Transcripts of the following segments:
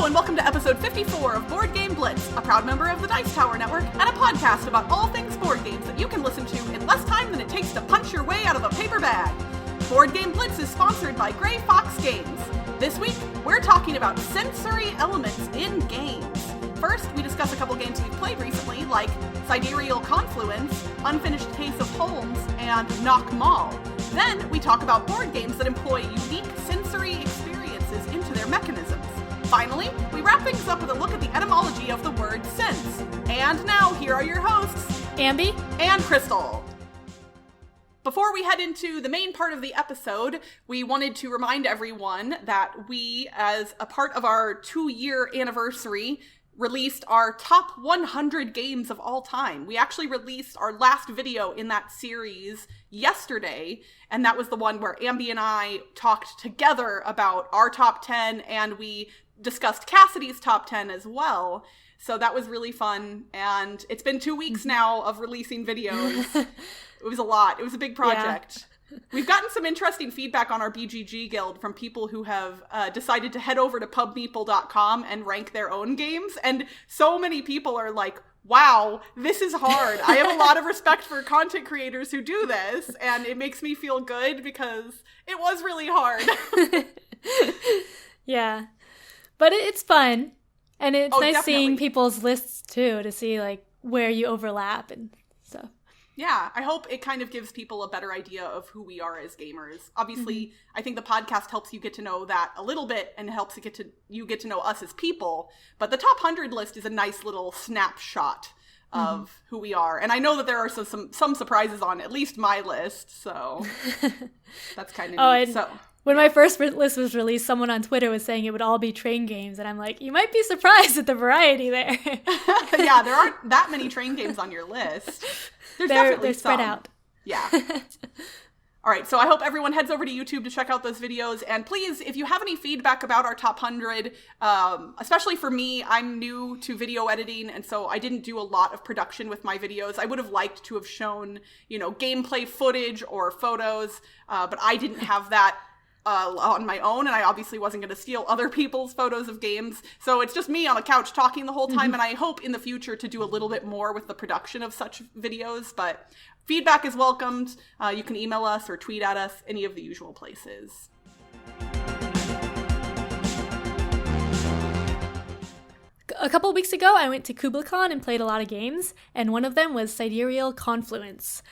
Hello and welcome to episode 54 of Board Game Blitz, a proud member of the Dice Tower Network, and a podcast about all things board games that you can listen to in less time than it takes to punch your way out of a paper bag. Board Game Blitz is sponsored by Gray Fox Games. This week, we're talking about sensory elements in games. First, we discuss a couple games we've played recently, like Sidereal Confluence, Unfinished Case of Holmes, and Noch Mal. Then, we talk about board games that employ unique sensory experiences into their mechanisms. Finally, we wrap things up with a look at the etymology of the word sense. And now, here are your hosts, Ambie and Crystal. Before we head into the main part of the episode, we wanted to remind everyone that we, as a part of our 2-year anniversary, released our top 100 games of all time. We actually released our last video in that series yesterday, and that was the one where Ambie and I talked together about our top 10, and we discussed Cassidy's top 10 as well. So that was really fun, and it's been 2 weeks now of releasing videos. It was a lot. It was a big project. Yeah. We've gotten some interesting feedback on our BGG guild from people who have decided to head over to pubmeeple.com and rank their own games, and so many people are like, wow, this is hard. I have a lot of respect for content creators who do this, and it makes me feel good because it was really hard. Yeah. But it's fun, and it's nice definitely seeing people's lists, too, to see, like, where you overlap and stuff. Yeah, I hope it kind of gives people a better idea of who we are as gamers. Obviously, I think the podcast helps you get to know that a little bit and helps you get to know us as people. But the top 100 list is a nice little snapshot of who we are. And I know that there are some surprises on at least my list, so that's kind of neat. When my first list was released, someone on Twitter was saying it would all be train games, and I'm like, you might be surprised at the variety there. Yeah, there aren't that many train games on your list. They're spread out. Yeah. All right, so I hope everyone heads over to YouTube to check out those videos. And please, if you have any feedback about our top 100, especially for me, I'm new to video editing, and so I didn't do a lot of production with my videos. I would have liked to have shown, gameplay footage or photos, but I didn't have that on my own, and I obviously wasn't going to steal other people's photos of games. So it's just me on a couch talking the whole time, and I hope in the future to do a little bit more with the production of such videos, but feedback is welcomed. You can email us or tweet at us, any of the usual places. A couple of weeks ago, I went to KublaCon and played a lot of games, and one of them was Sidereal Confluence,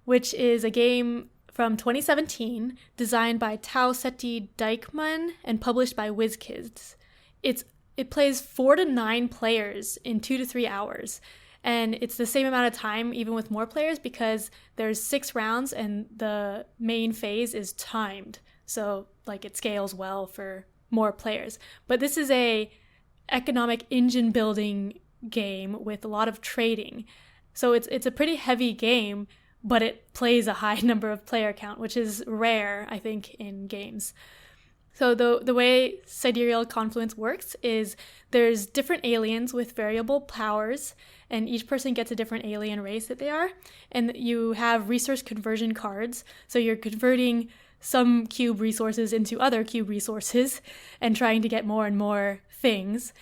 which is a game from 2017, designed by Tao Seti Dijkman and published by WizKids. It plays 4 to 9 players in 2 to 3 hours, and it's the same amount of time even with more players because there's 6 rounds and the main phase is timed, so it scales well for more players. But this is a economic engine building game with a lot of trading, so it's a pretty heavy game, but it plays a high number of player count, which is rare, I think, in games. So the way Sidereal Confluence works is there's different aliens with variable powers, and each person gets a different alien race that they are, and you have resource conversion cards, so you're converting some cube resources into other cube resources and trying to get more and more things.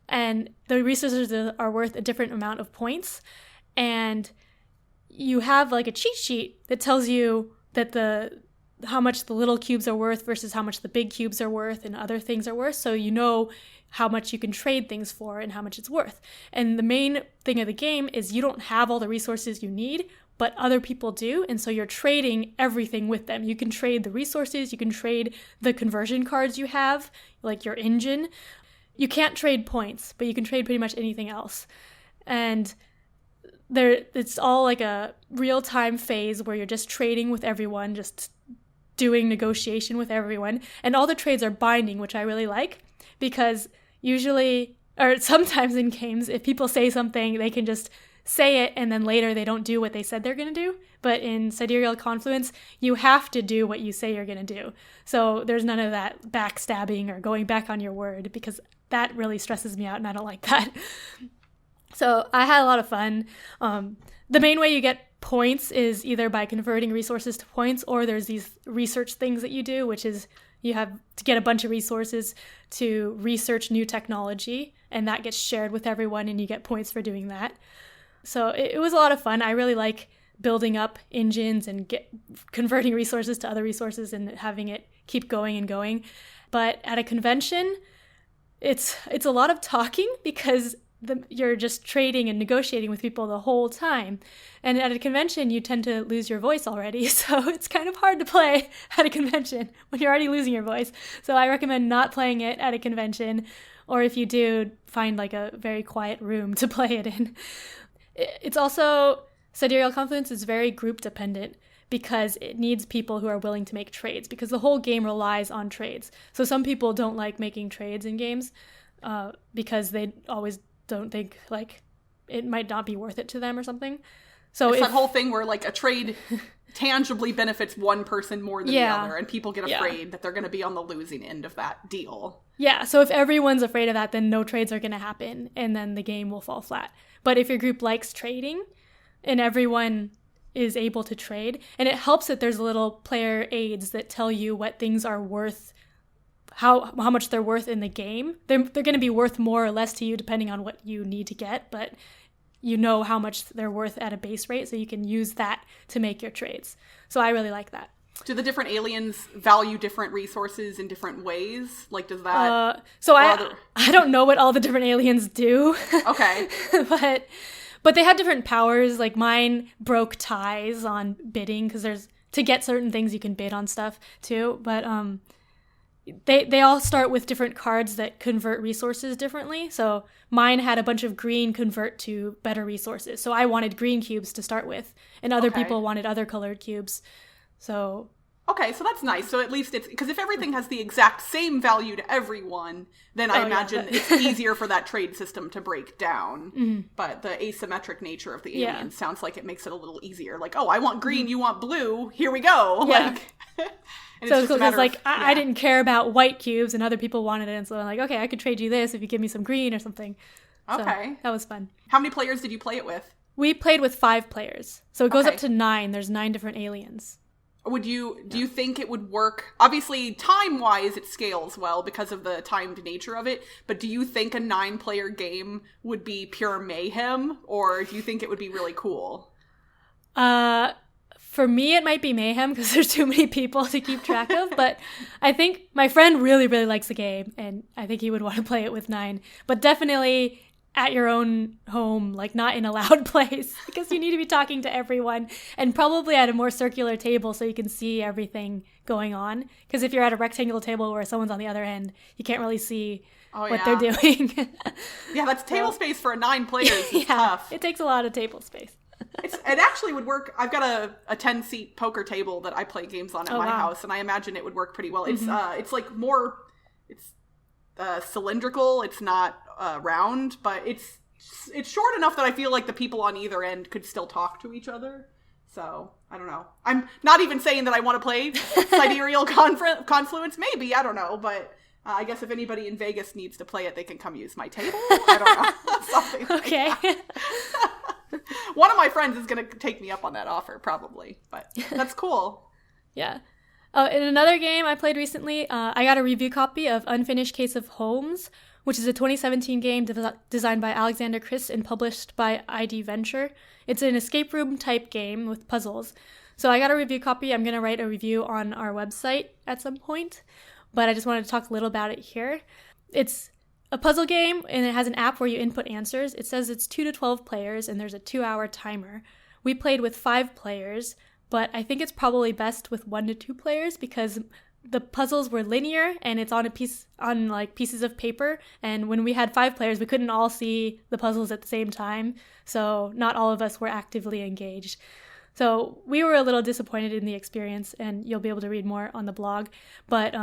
And the resources are worth a different amount of points, and you have a cheat sheet that tells you that how much the little cubes are worth versus how much the big cubes are worth and other things are worth, so you know how much you can trade things for and how much it's worth. And the main thing of the game is you don't have all the resources you need, but other people do, and so you're trading everything with them. You can trade the resources, you can trade the conversion cards you have, like your engine. You can't trade points, but you can trade pretty much anything else. And it's all a real-time phase where you're just trading with everyone, just doing negotiation with everyone. And all the trades are binding, which I really like, because usually, or sometimes in games, if people say something, they can just say it and then later they don't do what they said they're going to do. But in Sidereal Confluence, you have to do what you say you're going to do. So there's none of that backstabbing or going back on your word, because that really stresses me out and I don't like that. So I had a lot of fun. The main way you get points is either by converting resources to points, or there's these research things that you do, which is You have to get a bunch of resources to research new technology, and that gets shared with everyone, and you get points for doing that. So it was a lot of fun. I really like building up engines and converting resources to other resources and having it keep going and going. But at a convention, it's a lot of talking because you're just trading and negotiating with people the whole time. And at a convention, you tend to lose your voice already. So it's kind of hard to play at a convention when you're already losing your voice. So I recommend not playing it at a convention. Or if you do, find like a very quiet room to play it in. It's also, Sidereal Confluence is very group dependent because it needs people who are willing to make trades because the whole game relies on trades. So some people don't like making trades in games because they always don't think like it might not be worth it to them or something. So it's that whole thing where like a trade tangibly benefits one person more than the other, and people get afraid that they're going to be on the losing end of that deal. Yeah, so if everyone's afraid of that, then no trades are going to happen, and then the game will fall flat. But if your group likes trading, and everyone is able to trade, and it helps that there's little player aids that tell you what things are worth, how much they're worth in the game. They're going to be worth more or less to you depending on what you need to get, but you know how much they're worth at a base rate, so you can use that to make your trades. So I really like that. Do the different aliens value different resources in different ways? Like, does that... I don't know what all the different aliens do. Okay. But they have different powers. Like, mine broke ties on bidding, because to get certain things, you can bid on stuff, too. But they all start with different cards that convert resources differently. So mine had a bunch of green convert to better resources. So I wanted green cubes to start with, and other people wanted other colored cubes. So... Okay, so that's nice. So at least it's... Because if everything has the exact same value to everyone, then I imagine it's easier for that trade system to break down. Mm-hmm. But the asymmetric nature of the aliens sounds like it makes it a little easier. Like, oh, I want green, you want blue, here we go. Yeah. And so it's cool because, like, I didn't care about white cubes, and other people wanted it, and so I'm like, okay, I could trade you this if you give me some green or something. Okay. So that was fun. How many players did you play it with? We played with 5 players. So it goes up to 9. There's 9 different aliens. Do you think it would work? Obviously, time-wise, it scales well because of the timed nature of it. But do you think a 9-player game would be pure mayhem, or do you think it would be really cool? For me, it might be mayhem because there's too many people to keep track of. But I think my friend really, really likes the game, and I think he would want to play it with 9. But definitely at your own home, like not in a loud place, because you need to be talking to everyone, and probably at a more circular table so you can see everything going on. Because if you're at a rectangular table where someone's on the other end, you can't really see what they're doing. Yeah, that's table space for 9 players is tough. It takes a lot of table space. It actually would work. I've got a 10-seat poker table that I play games on at my house, and I imagine it would work pretty well. Mm-hmm. It's like more... It's cylindrical. It's not round, but it's short enough that I feel like the people on either end could still talk to each other. So I don't know. I'm not even saying that I want to play Sidereal Confluence. Maybe, I don't know, but I guess if anybody in Vegas needs to play it, they can come use my table. I don't know. Something like that. One of my friends is going to take me up on that offer, probably, but that's cool. Yeah. In another game I played recently, I got a review copy of Unfinished Case of Holmes, which is a 2017 game designed by Alexander Chris and published by ID Venture. It's an escape room type game with puzzles. So I got a review copy. I'm going to write a review on our website at some point, but I just wanted to talk a little about it here. It's a puzzle game, and it has an app where you input answers. It says it's 2 to 12 players, and there's a 2-hour timer. We played with 5 players, but I think it's probably best with 1 to 2 players because the puzzles were linear and it's on pieces of paper. And when we had 5 players, we couldn't all see the puzzles at the same time. So not all of us were actively engaged. So we were a little disappointed in the experience, and you'll be able to read more on the blog. But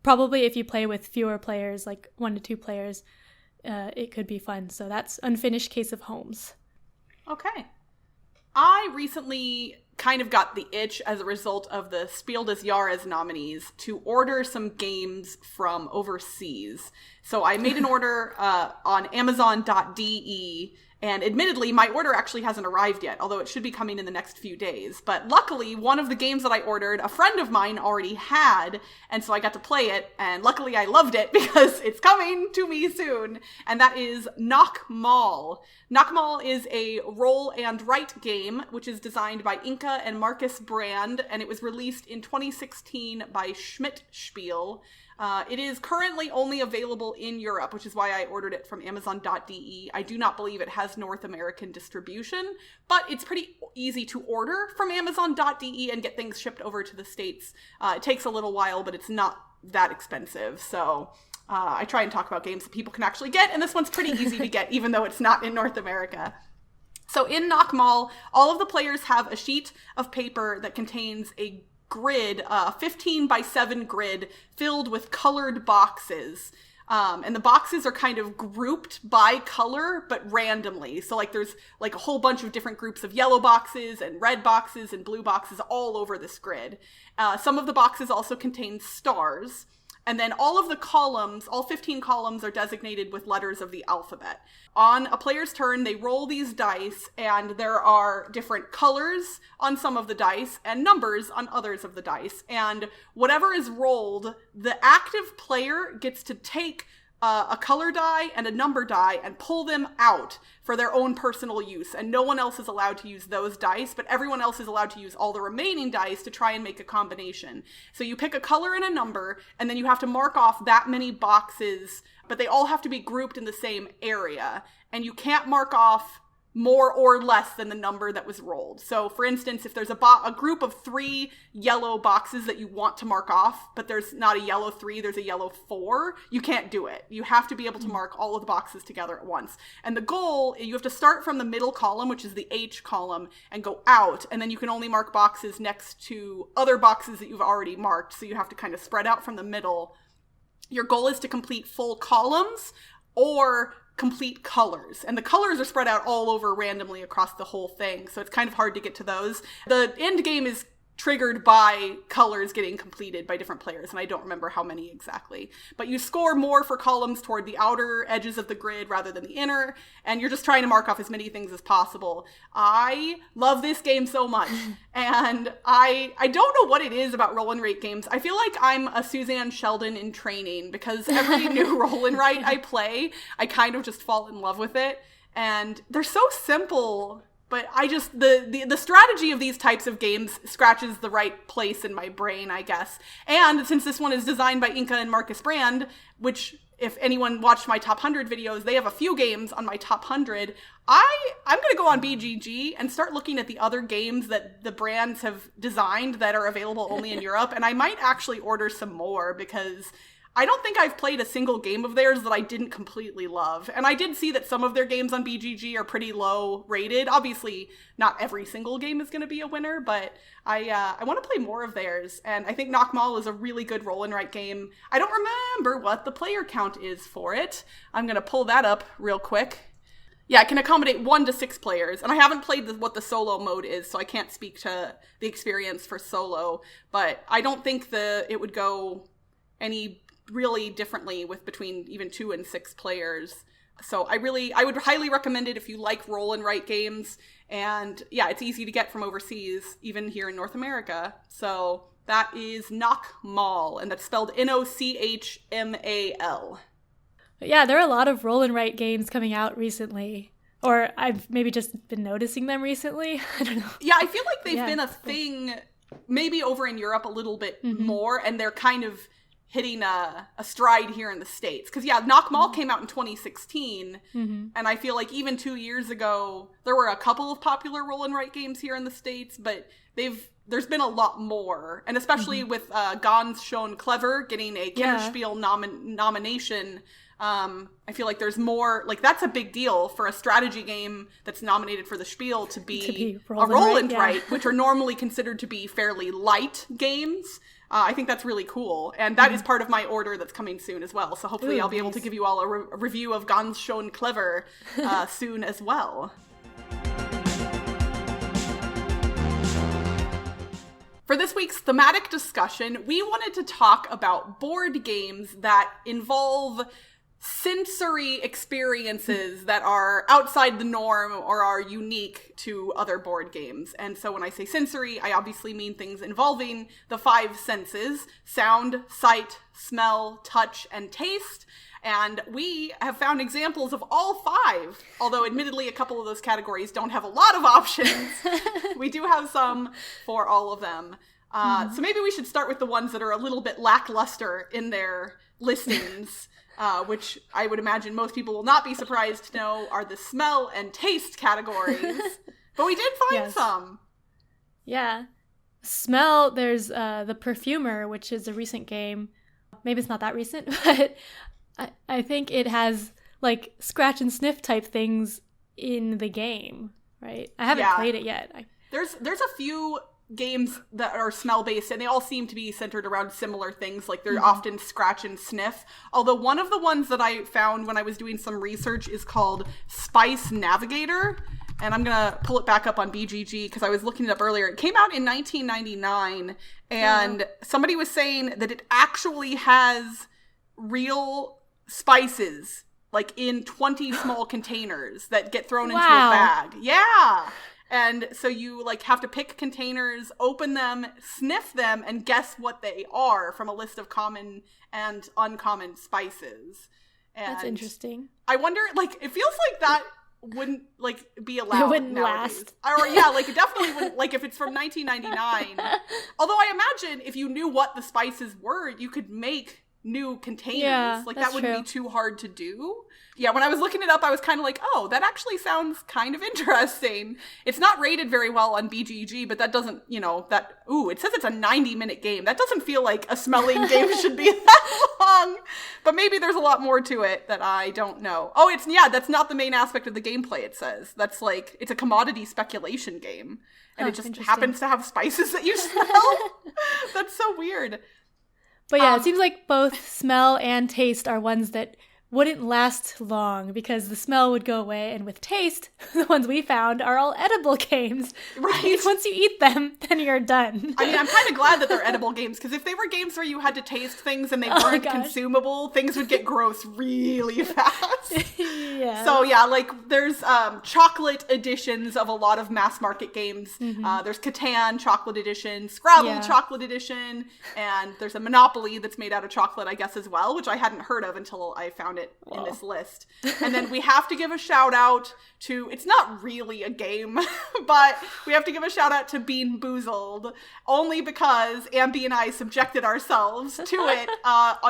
probably if you play with fewer players, like 1 to 2 players, it could be fun. So that's Unfinished Case of Holmes. Okay. I recently kind of got the itch as a result of the Spiel des Jahres nominees to order some games from overseas. So I made an order on Amazon.de, And admittedly, my order actually hasn't arrived yet, although it should be coming in the next few days. But luckily, one of the games that I ordered, a friend of mine already had, and so I got to play it, and luckily I loved it because it's coming to me soon, and that is Noch Mal. Noch Mal is a roll and write game, which is designed by Inka and Marcus Brand, and it was released in 2016 by Schmidt Spiel. It is currently only available in Europe, which is why I ordered it from Amazon.de. I do not believe it has North American distribution, but it's pretty easy to order from Amazon.de and get things shipped over to the States. It takes a little while, but it's not that expensive. So I try and talk about games that people can actually get, and this one's pretty easy to get, even though it's not in North America. So in Noch Mal, all of the players have a sheet of paper that contains a grid, 15 by 7 grid filled with colored boxes. And the boxes are kind of grouped by color, but randomly. So like there's like a whole bunch of different groups of yellow boxes and red boxes and blue boxes all over this grid. Some of the boxes also contain stars. And then all of the columns, all 15 columns, are designated with letters of the alphabet. On a player's turn, they roll these dice, and there are different colors on some of the dice and numbers on others of the dice. And whatever is rolled, the active player gets to take a color die and a number die and pull them out for their own personal use. And no one else is allowed to use those dice, but everyone else is allowed to use all the remaining dice to try and make a combination. So you pick a color and a number, and then you have to mark off that many boxes, but they all have to be grouped in the same area. And you can't mark off more or less than the number that was rolled. So for instance, if there's a group of 3 yellow boxes that you want to mark off, but there's not a yellow 3, there's a yellow 4, you can't do it. You have to be able to mark all of the boxes together at once. And the goal, you have to start from the middle column, which is the H column, and go out, and then you can only mark boxes next to other boxes that you've already marked, so you have to kind of spread out from the middle. Your goal is to complete full columns, or complete colors, and the colors are spread out all over randomly across the whole thing, so it's kind of hard to get to those. The end game is triggered by colors getting completed by different players, and I don't remember how many exactly, but you score more for columns toward the outer edges of the grid rather than the inner, and you're just trying to mark off as many things as possible. I love this game so much, and I don't know what it is about roll and write games. I feel like I'm a Suzanne Sheldon in training, because every new roll and write I play, I kind of just fall in love with it, and they're so simple. But I just, the strategy of these types of games scratches the right place in my brain, I guess. And since this one is designed by Inka and Marcus Brand, which, if anyone watched my top 100 videos, they have a few games on my top 100. I'm going to go on BGG and start looking at the other games that the brands have designed that are available only in Europe. And I might actually order some more, because I don't think I've played a single game of theirs that I didn't completely love. And I did see that some of their games on BGG are pretty low rated. Obviously, not every single game is going to be a winner, but I want to play more of theirs. And I think Noch Mal is a really good roll and write game. I don't remember what the player count is for it. I'm going to pull that up real quick. Yeah, it can accommodate 1 to 6 players. And I haven't played what the solo mode is, so I can't speak to the experience for solo. But I don't think it would go any really differently with between even 2 and 6 players. So I would highly recommend it if you like roll and write games. And yeah, it's easy to get from overseas, even here in North America. So that is Noch Mal, and that's spelled Nochmal. Yeah, there are a lot of roll and write games coming out recently. Or I've maybe just been noticing them recently. I don't know. Yeah, I feel like they've been a thing maybe over in Europe a little bit more, and they're kind of hitting a stride here in the States. Because, yeah, Noch Mal came out in 2016, and I feel like even 2 years ago, there were a couple of popular roll and write games here in the States, but there's been a lot more. And especially with Ganz, Schön, getting a Kinderspiel nomination, I feel like there's more, like, that's a big deal for a strategy game that's nominated for the Spiel to be a roll and write, which are normally considered to be fairly light games. I think that's really cool, and that is part of my order that's coming soon as well, so hopefully I'll be able to give you all a review of Ganz, schön, soon as well. For this week's thematic discussion, we wanted to talk about board games that involve sensory experiences that are outside the norm or are unique to other board games. And so when I say sensory, I obviously mean things involving the 5 senses: sound, sight, smell, touch, and taste. And we have found examples of all 5, although admittedly a couple of those categories don't have a lot of options. We do have some for all of them. So maybe we should start with the ones that are a little bit lackluster in their listings. Which I would imagine most people will not be surprised to know are the smell and taste categories. But we did find some. Yeah. Smell, there's The Perfumer, which is a recent game. Maybe it's not that recent, but I think it has, like, scratch and sniff type things in the game, right? I haven't played it yet. There's a few games that are smell-based, and they all seem to be centered around similar things. Like, they're often scratch and sniff. Although one of the ones that I found when I was doing some research is called Spice Navigator. And I'm going to pull it back up on BGG because I was looking it up earlier. It came out in 1999, and somebody was saying that it actually has real spices, like in 20 small containers that get thrown into a bag. Yeah. And so you, like, have to pick containers, open them, sniff them, and guess what they are from a list of common and uncommon spices. And that's interesting. I wonder, like, it feels like that wouldn't, like, be allowed. It wouldn't nowadays. last. Or, yeah, like, it definitely wouldn't, like, if it's from 1999. Although I imagine if you knew what the spices were, you could make new containers. Yeah, like, that's that wouldn't true. be too hard to do. Yeah, when I was looking it up, I was kind of like, oh, that actually sounds kind of interesting. It's not rated very well on BGG, but that doesn't, you know, it says it's a 90-minute game. That doesn't feel like a smelling game should be that long. But maybe there's a lot more to it that I don't know. Oh, that's not the main aspect of the gameplay, it says. That's like, it's a commodity speculation game. And it just happens to have spices that you smell. That's so weird. But yeah, it seems like both smell and taste are ones that wouldn't last long because the smell would go away, and with taste, the ones we found are all edible games. Right. Once you eat them, then you're done. I mean, I'm kind of glad that they're edible games, because if they were games where you had to taste things and they weren't consumable, things would get gross really fast. Yeah. So yeah, like, there's chocolate editions of a lot of mass market games. There's Catan chocolate edition, Scrabble chocolate edition, and there's a Monopoly that's made out of chocolate, I guess, as well, which I hadn't heard of until I found it in this list. And then we have to give a shout out to, it's not really a game, but we have to give a shout out to Bean Boozled, only because Ambie and I subjected ourselves to it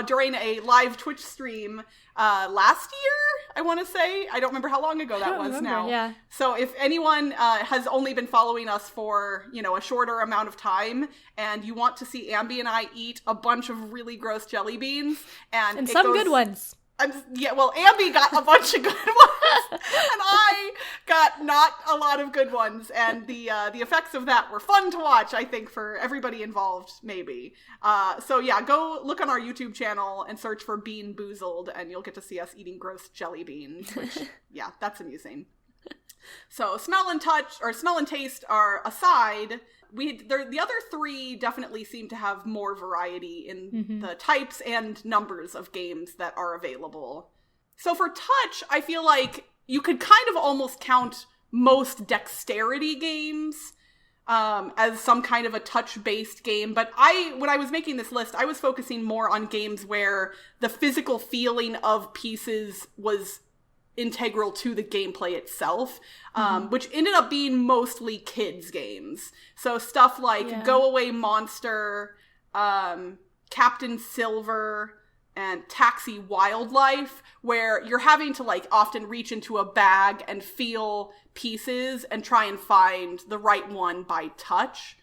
during a live Twitch stream last year, I want to say. I don't remember how long ago that was now. Yeah. So if anyone has only been following us for, you know, a shorter amount of time, and you want to see Ambie and I eat a bunch of really gross jelly beans, and some good ones. Ambie got a bunch of good ones, and I got not a lot of good ones, and the effects of that were fun to watch, I think, for everybody involved, maybe. So yeah, go look on our YouTube channel and search for Bean Boozled, and you'll get to see us eating gross jelly beans, which, yeah, that's amusing. So smell and taste are aside. The other 3 definitely seem to have more variety in the types and numbers of games that are available. So for touch, I feel like you could kind of almost count most dexterity games as some kind of a touch-based game. But when I was making this list, I was focusing more on games where the physical feeling of pieces was integral to the gameplay itself, which ended up being mostly kids games. So stuff like Go Away Monster, Captain Silver, and Taxi Wildlife, where you're having to, like, often reach into a bag and feel pieces and try and find the right one by touch.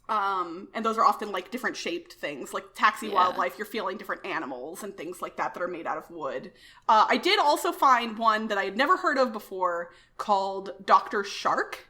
And those are often, like, different shaped things. Like Taxi Wildlife, you're feeling different animals and things like that are made out of wood. I did also find one that I had never heard of before called Dr. Shark,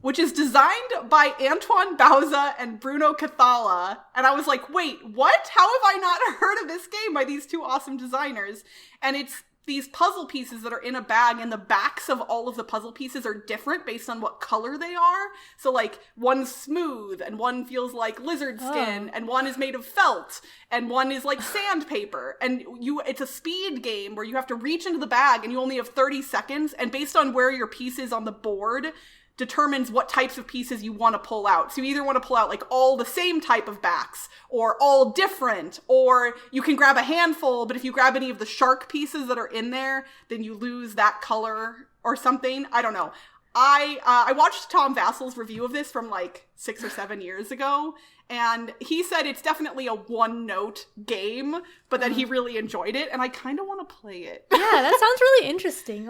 which is designed by Antoine Bauza and Bruno Cathala. And I was like, wait, what? How have I not heard of this game by these 2 awesome designers? And it's these puzzle pieces that are in a bag, and the backs of all of the puzzle pieces are different based on what color they are. So like one's smooth and one feels like lizard skin and one is made of felt and one is like sandpaper. And it's a speed game where you have to reach into the bag and you only have 30 seconds. And based on where your piece is on the board determines what types of pieces you want to pull out. So you either want to pull out like all the same type of backs or all different, or you can grab a handful, but if you grab any of the shark pieces that are in there, then you lose that color or something. I don't know. I watched Tom Vassel's review of this from like 6 or 7 years ago, and he said it's definitely a one-note game, but that he really enjoyed it, and I kind of want to play it. Yeah, that sounds really interesting.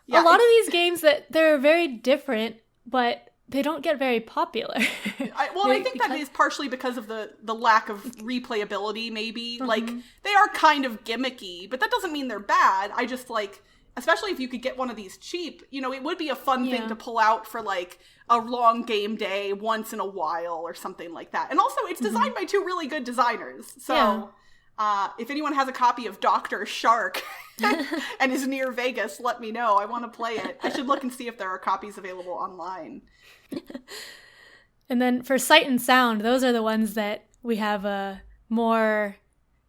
Yeah, a lot of these games that they're very different, but they don't get very popular. I think that is partially because of the lack of replayability, maybe. Like, they are kind of gimmicky, but that doesn't mean they're bad. I just, like, especially if you could get one of these cheap, it would be a fun thing to pull out for, like, a long game day once in a while or something like that. And also, it's designed by 2 really good designers. So, if anyone has a copy of Dr. Shark and is near Vegas, let me know. I want to play it. I should look and see if there are copies available online. And then for Sight and Sound, those are the ones that we have more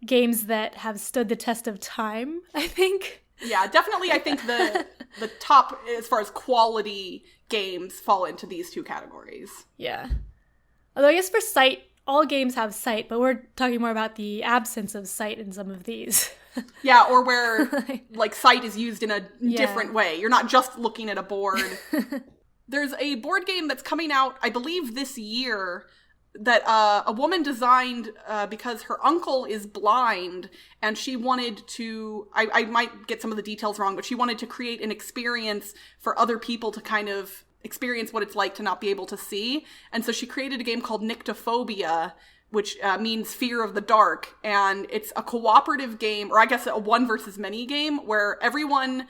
games that have stood the test of time, I think. Yeah, definitely I think the top, as far as quality games, fall into these 2 categories. Yeah. Although I guess for Sight, all games have sight, but we're talking more about the absence of sight in some of these. Yeah, or where, like, sight is used in a different way. You're not just looking at a board. There's a board game that's coming out, I believe, this year that a woman designed because her uncle is blind, and she wanted to, I might get some of the details wrong, but she wanted to create an experience for other people to kind of experience what it's like to not be able to see. And so she created a game called Nyctophobia, which means fear of the dark. And it's a cooperative game, or I guess a one versus many game, where everyone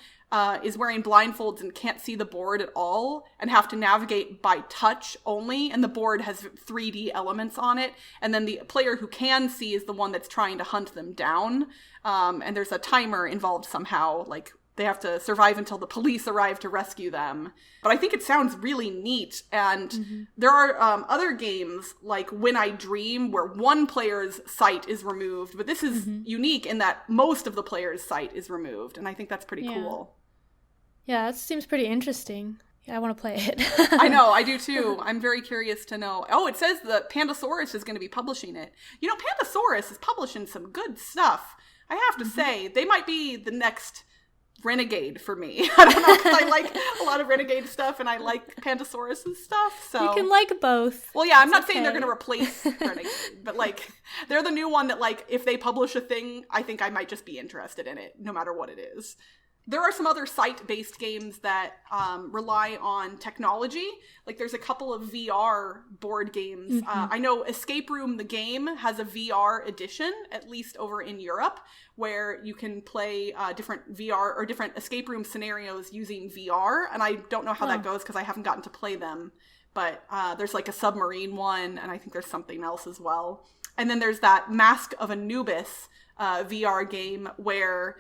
is wearing blindfolds and can't see the board at all and have to navigate by touch only. And the board has 3D elements on it. And then the player who can see is the one that's trying to hunt them down. And there's a timer involved somehow, like they have to survive until the police arrive to rescue them. But I think it sounds really neat. And there are other games like When I Dream where one player's sight is removed. But this is unique in that most of the player's sight is removed. And I think that's pretty cool. Yeah, that seems pretty interesting. Yeah, I want to play it. I know, I do too. I'm very curious to know. Oh, it says that Pandasaurus is going to be publishing it. Pandasaurus is publishing some good stuff. I have to say, they might be the next Renegade for me. I don't know, because I like a lot of Renegade stuff and I like Pandasaurus' stuff. So you can like both. Well, yeah, I'm not saying they're going to replace Renegade, but like they're the new one that, like, if they publish a thing, I think I might just be interested in it, no matter what it is. There are some other site-based games that rely on technology. Like, there's a couple of VR board games. I know Escape Room, the game, has a VR edition, at least over in Europe, where you can play different VR or different escape room scenarios using VR. And I don't know how that goes because I haven't gotten to play them. But there's like a submarine one, and I think there's something else as well. And then there's that Mask of Anubis VR game where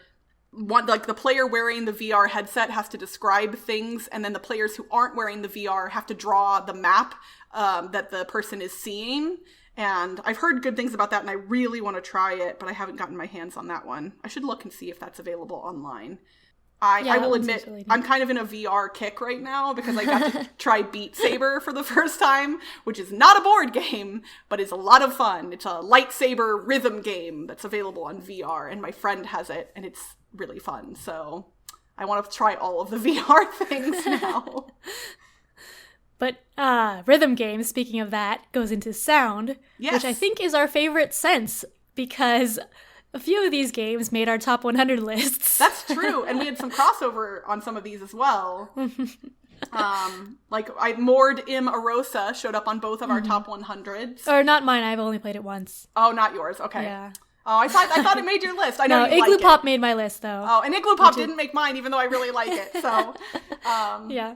the player wearing the VR headset has to describe things, and then the players who aren't wearing the VR have to draw the map that the person is seeing. And I've heard good things about that, and I really want to try it, but I haven't gotten my hands on that one. I should look and see if that's available online. I will admit, really I'm kind of in a VR kick right now because I got to try Beat Saber for the first time, which is not a board game, but is a lot of fun. It's a lightsaber rhythm game that's available on VR, and my friend has it, and it's really fun. So I want to try all of the VR things now. But rhythm games, speaking of that, goes into sound, which I think is our favorite sense, because a few of these games made our top 100 lists. That's true, and we had some crossover on some of these as well. Like Mord Im Arosa showed up on both of our top 100s. Or not mine, I've only played it once. Oh, not yours, okay. Yeah. Oh, I thought it made your list. I know you Igloo like Pop it. made my list, though. Oh, and Igloo Pop didn't make mine, even though I really like it. So, yeah.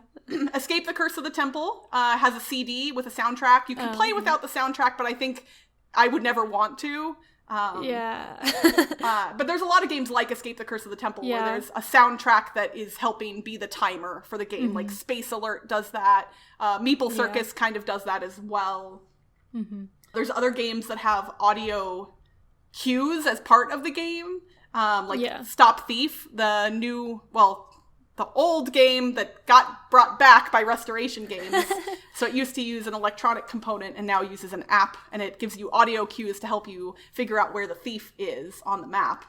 Escape the Curse of the Temple has a CD with a soundtrack. You can play without the soundtrack, but I think I would never want to. But there's a lot of games like Escape the Curse of the Temple where there's a soundtrack that is helping be the timer for the game. Like Space Alert does that. Meeple Circus kind of does that as well. There's other games that have audio cues as part of the game. Stop Thief, the old game that got brought back by Restoration Games. So it used to use an electronic component and now uses an app, and it gives you audio cues to help you figure out where the thief is on the map.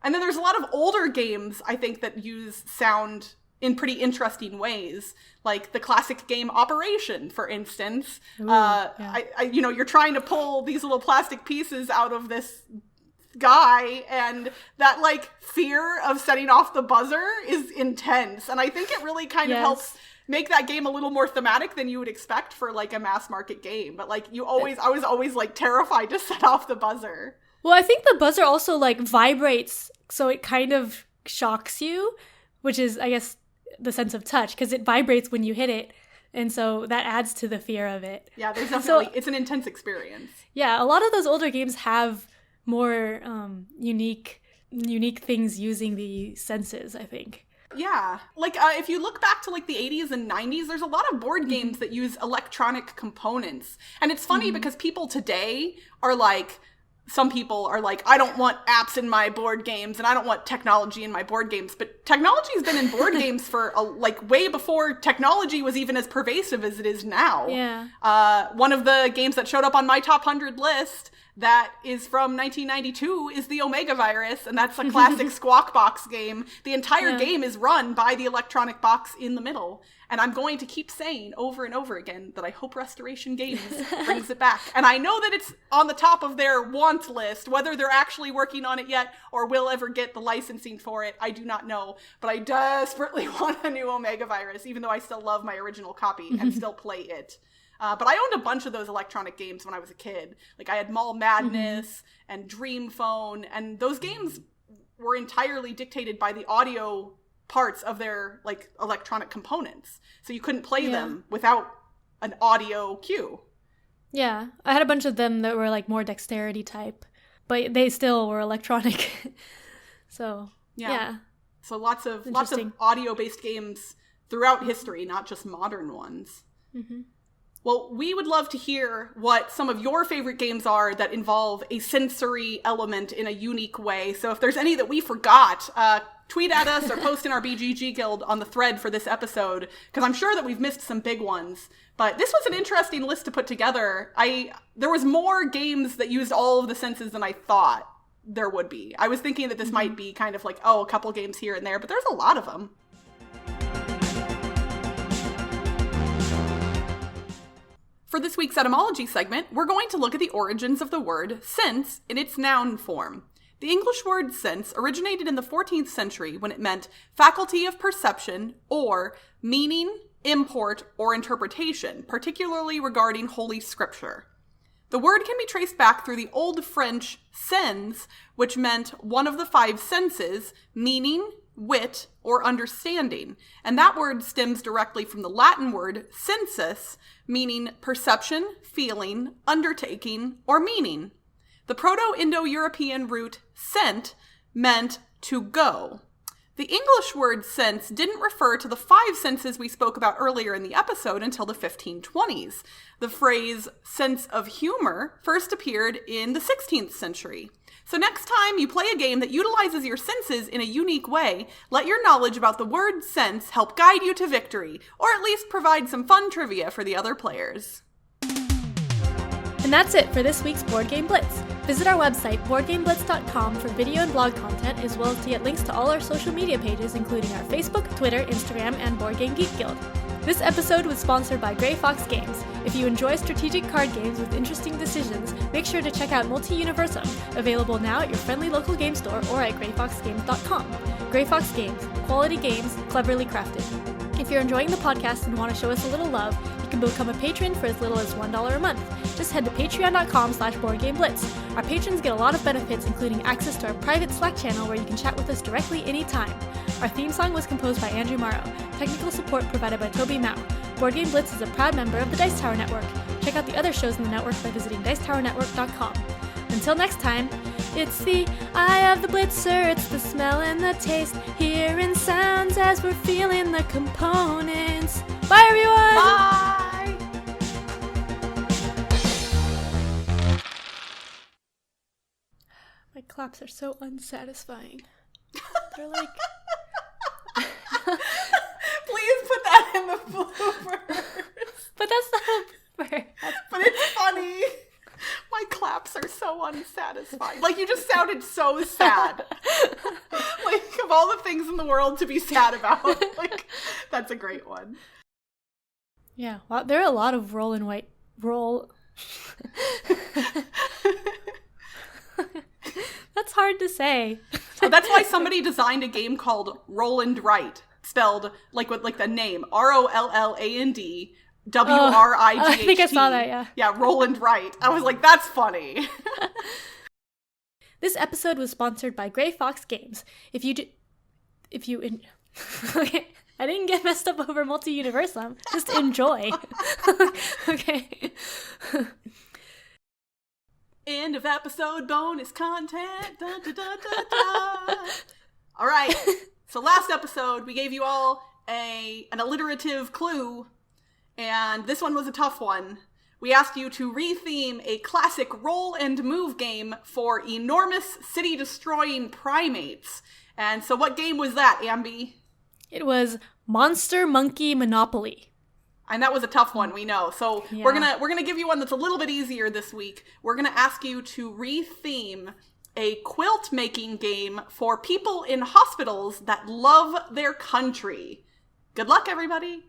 And then there's a lot of older games, I think, that use sound in pretty interesting ways, like the classic game Operation, for instance. You're trying to pull these little plastic pieces out of this guy, and that like fear of setting off the buzzer is intense, and I think it really kind of helps make that game a little more thematic than you would expect for like a mass market game. But like I was always like terrified to set off the buzzer. Well, I think the buzzer also like vibrates, so it kind of shocks you, which is, I guess, the sense of touch, because it vibrates when you hit it, and so that adds to the fear of it. Yeah, there's definitely it's an intense experience. Yeah, a lot of those older games have more unique things using the senses, I think. Yeah. Like, if you look back to, like, the 80s and 90s, there's a lot of board games that use electronic components. And it's funny because people today are like, some people are like, I don't want apps in my board games, and I don't want technology in my board games. But technology has been in board games for, way before technology was even as pervasive as it is now. Yeah. One of the games that showed up on my top 100 list that is from 1992 is the Omega Virus, and that's a classic Squawk Box game. The entire game is run by the electronic box in the middle. And I'm going to keep saying over and over again that I hope Restoration Games brings it back. And I know that it's on the top of their want list. Whether they're actually working on it yet or will ever get the licensing for it, I do not know. But I desperately want a new Omega Virus, even though I still love my original copy and still play it. But I owned a bunch of those electronic games when I was a kid. Like, I had Mall Madness and Dream Phone, and those games were entirely dictated by the audio parts of their, like, electronic components. So you couldn't play them without an audio cue. Yeah, I had a bunch of them that were, like, more dexterity type, but they still were electronic. So, yeah. So lots of audio-based games throughout history, not just modern ones. Well, we would love to hear what some of your favorite games are that involve a sensory element in a unique way. So if there's any that we forgot, tweet at us or post in our BGG Guild on the thread for this episode, because I'm sure that we've missed some big ones. But this was an interesting list to put together. There was more games that used all of the senses than I thought there would be. I was thinking that this might be kind of like, a couple games here and there, but there's a lot of them. For this week's etymology segment, we're going to look at the origins of the word sense in its noun form. The English word sense originated in the 14th century when it meant faculty of perception or meaning, import, or interpretation, particularly regarding Holy Scripture. The word can be traced back through the Old French sens, which meant one of the five senses, meaning, wit, or understanding, and that word stems directly from the Latin word sensus, meaning perception, feeling, undertaking, or meaning. The Proto-Indo-European root sent meant to go. The English word sense didn't refer to the five senses we spoke about earlier in the episode until the 1520s. The phrase sense of humor first appeared in the 16th century. So next time you play a game that utilizes your senses in a unique way, let your knowledge about the word sense help guide you to victory, or at least provide some fun trivia for the other players. And that's it for this week's Board Game Blitz. Visit our website, boardgameblitz.com, for video and blog content, as well as to get links to all our social media pages, including our Facebook, Twitter, Instagram, and Board Game Geek Guild. This episode was sponsored by Grey Fox Games. If you enjoy strategic card games with interesting decisions, make sure to check out Multi-Universum, available now at your friendly local game store or at greyfoxgames.com. Grey Fox Games, quality games, cleverly crafted. If you're enjoying the podcast and want to show us a little love, you can become a patron for as little as $1 a month. Just head to patreon.com/boardgameblitz. Our patrons get a lot of benefits, including access to our private Slack channel where you can chat with us directly anytime. Our theme song was composed by Andrew Morrow. Technical support provided by Toby Mao. Board Game Blitz is a proud member of the Dice Tower Network. Check out the other shows in the network by visiting dicetowernetwork.com. The Until next time, it's the eye of the blitzer, it's the smell and the taste, hearing sounds as we're feeling the components. Bye, everyone! Bye! My claps are so unsatisfying. They're like... Please put that in the bloopers. But that's not a blooper. But it's funny. My claps are so unsatisfying. Like, you just sounded so sad. Like, of all the things in the world to be sad about, like, that's a great one. Yeah, well, there are a lot of roll. That's hard to say. So that's why somebody designed a game called Roll and Write, spelled like with like the name ROLLAND WRIGHT. I think I saw that, yeah. Yeah, Roll and Write. I was like, that's funny. This episode was sponsored by Gray Fox Games. Okay, I didn't get messed up over multi-universum. Just enjoy. Okay. End of episode, bonus content. Da, da, da, da, da. All right. So last episode, we gave you all an alliterative clue, and this one was a tough one. We asked you to retheme a classic roll and move game for enormous city-destroying primates. And so what game was that, Ambie? It was Monster Monkey Monopoly. And that was a tough one, we know. So Yeah. we're gonna give you one that's a little bit easier this week. We're gonna ask you to retheme a quilt making game for people in hospitals that love their country. Good luck, everybody.